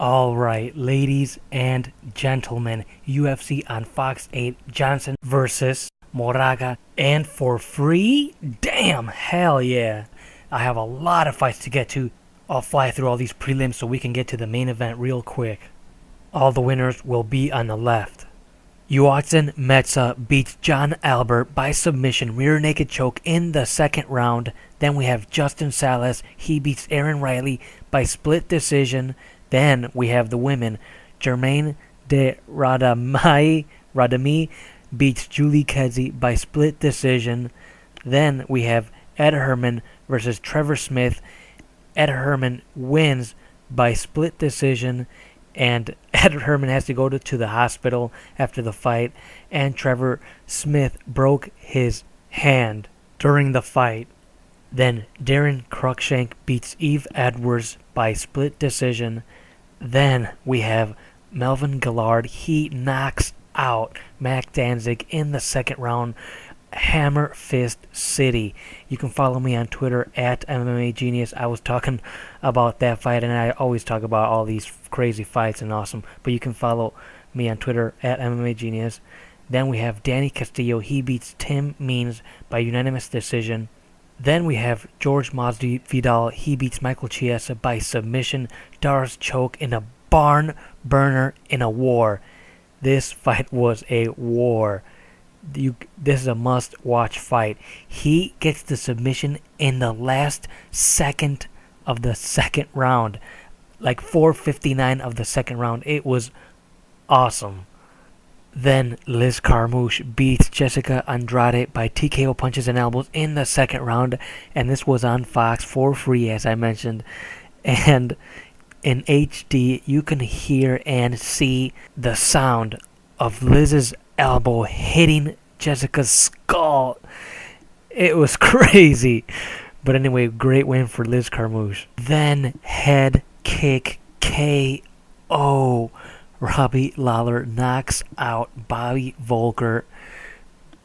Alright, ladies and gentlemen, UFC on Fox 8, Johnson versus Moraga, and for free? Damn, hell yeah. I have a lot of fights to get to. I'll fly through all these prelims so we can get to the main event real quick. All the winners will be on the left. Yuatsin Metsa beats John Albert by submission rear naked choke in the second round. Then we have Justin Salas. He beats Aaron Riley by split decision. Then we have the women. Germaine de Radami beats Julie Kedzie by split decision. Then we have Ed Herman versus Trevor Smith. Ed Herman wins by split decision, and Ed Herman has to go to the hospital after the fight, and Trevor Smith broke his hand during the fight. Then Darren Cruikshank beats Eve Edwards by split decision. Then we have Melvin Gillard. He knocks out Mac Danzig in the second round. Hammer Fist City. You can follow me on Twitter at MMA Genius. I was talking about that fight, and I always talk about all these crazy fights and awesome. But you can follow me on Twitter at MMA Genius. Then we have Danny Castillo. He beats Tim Means by unanimous decision. Then we have George Masvidal. He beats Michael Chiesa by submission. Darce choke in a barn burner in a war. This fight was a war. This is a must-watch fight. He gets the submission in the last second of the second round. Like 4:59 of the second round. It was awesome. Then Liz Carmouche beats Jessica Andrade by TKO punches and elbows in the second round. And this was on Fox for free, as I mentioned. And in HD, you can hear and see the sound of Liz's elbow hitting Jessica's skull. It was crazy. But anyway, great win for Liz Carmouche. Then head kick KO. Robbie Lawler knocks out Bobby Volker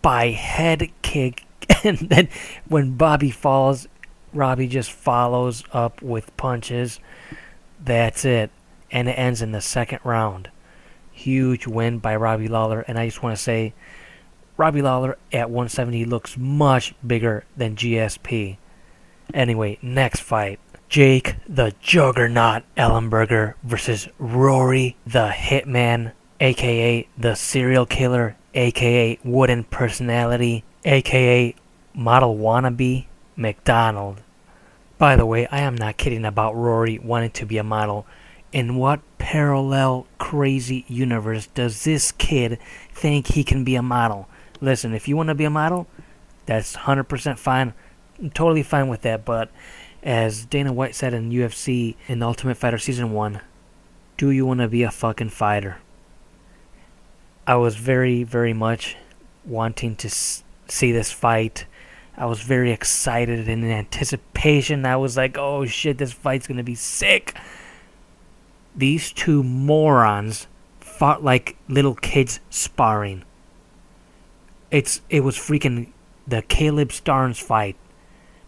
by head kick. And then when Bobby falls, Robbie just follows up with punches. That's it. And it ends in the second round. Huge win by Robbie Lawler. And I just want to say, Robbie Lawler at 170 looks much bigger than GSP. Anyway, next fight. Jake the Juggernaut Ellenberger versus Rory the Hitman, a.k.a. the Serial Killer, a.k.a. Wooden Personality, a.k.a. Model Wannabe McDonald. By the way, I am not kidding about Rory wanting to be a model. In what parallel crazy universe does this kid think he can be a model? Listen, if you want to be a model, that's 100% fine. I'm totally fine with that, but as Dana White said in UFC in The Ultimate Fighter Season 1, do you want to be a fucking fighter? I was very, very much wanting to see this fight. I was very excited and in anticipation. I was like, oh shit, this fight's going to be sick. These two morons fought like little kids sparring. It was freaking the Caleb Starnes fight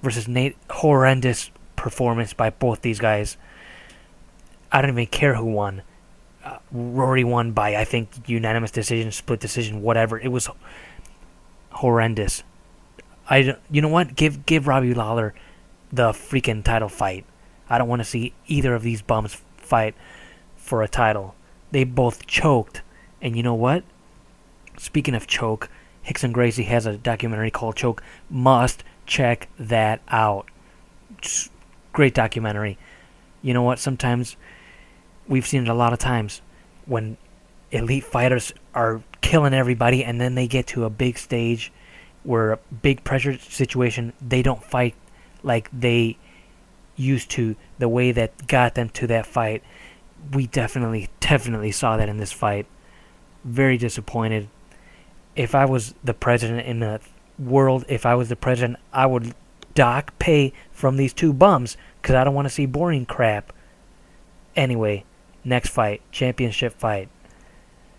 versus Nate. Horrendous performance by both these guys. I don't even care who won. Rory won by, I think, unanimous decision, split decision, whatever. It was horrendous. You know what? Give Robbie Lawler the freaking title fight. I don't want to see either of these bums fight for a title. They both choked. And you know what? Speaking of choke, Hickson Gracie has a documentary called Choke. Must check that out. Great documentary. You know what? Sometimes, we've seen it a lot of times, when elite fighters are killing everybody and then they get to a big stage where a big pressure situation, they don't fight like they used to, the way that got them to that fight. We definitely saw that in this fight. Very disappointed. If I was the president in the world, I would dock pay from these two bums, because I don't want to see boring crap. Anyway, next fight, championship fight.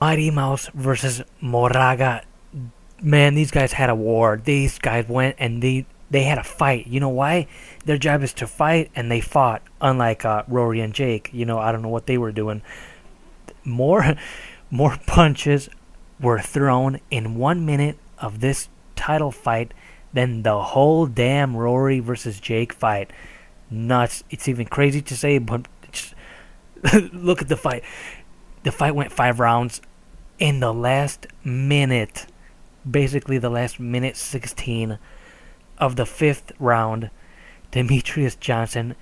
Mighty Mouse versus Moraga. Man, these guys had a war. These guys went and they They had a fight. You know why? Their job is to fight, and they fought. Unlike Rory and Jake, I don't know what they were doing. More, more punches were thrown in 1 minute of this title fight than the whole damn Rory versus Jake fight. Nuts. It's even crazy to say, but look at the fight. The fight went 5 rounds. In the last minute, basically the last minute 16 of the 5th round, Demetrius Johnson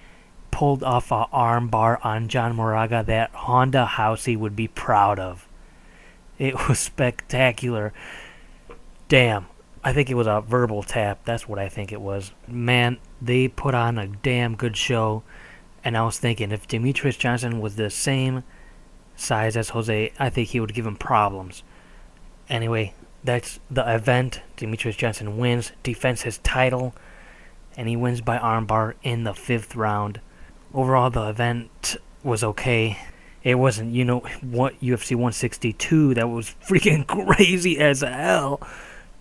pulled off a arm bar on John Moraga that Honda Housey would be proud of. It was spectacular. Damn. I think it was a verbal tap. That's what I think it was. Man, they put on a damn good show. And I was thinking, if Demetrius Johnson was the same size as Jose, I think he would give him problems. Anyway, that's the event. Demetrius Johnson wins, defends his title, and he wins by armbar in the 5th round. Overall, the event was okay. It wasn't, what UFC 162 that was freaking crazy as hell.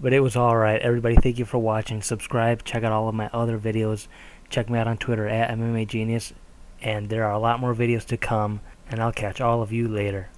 But it was alright. Everybody, thank you for watching. Subscribe. Check out all of my other videos. Check me out on Twitter at MMA Genius. And there are a lot more videos to come. And I'll catch all of you later.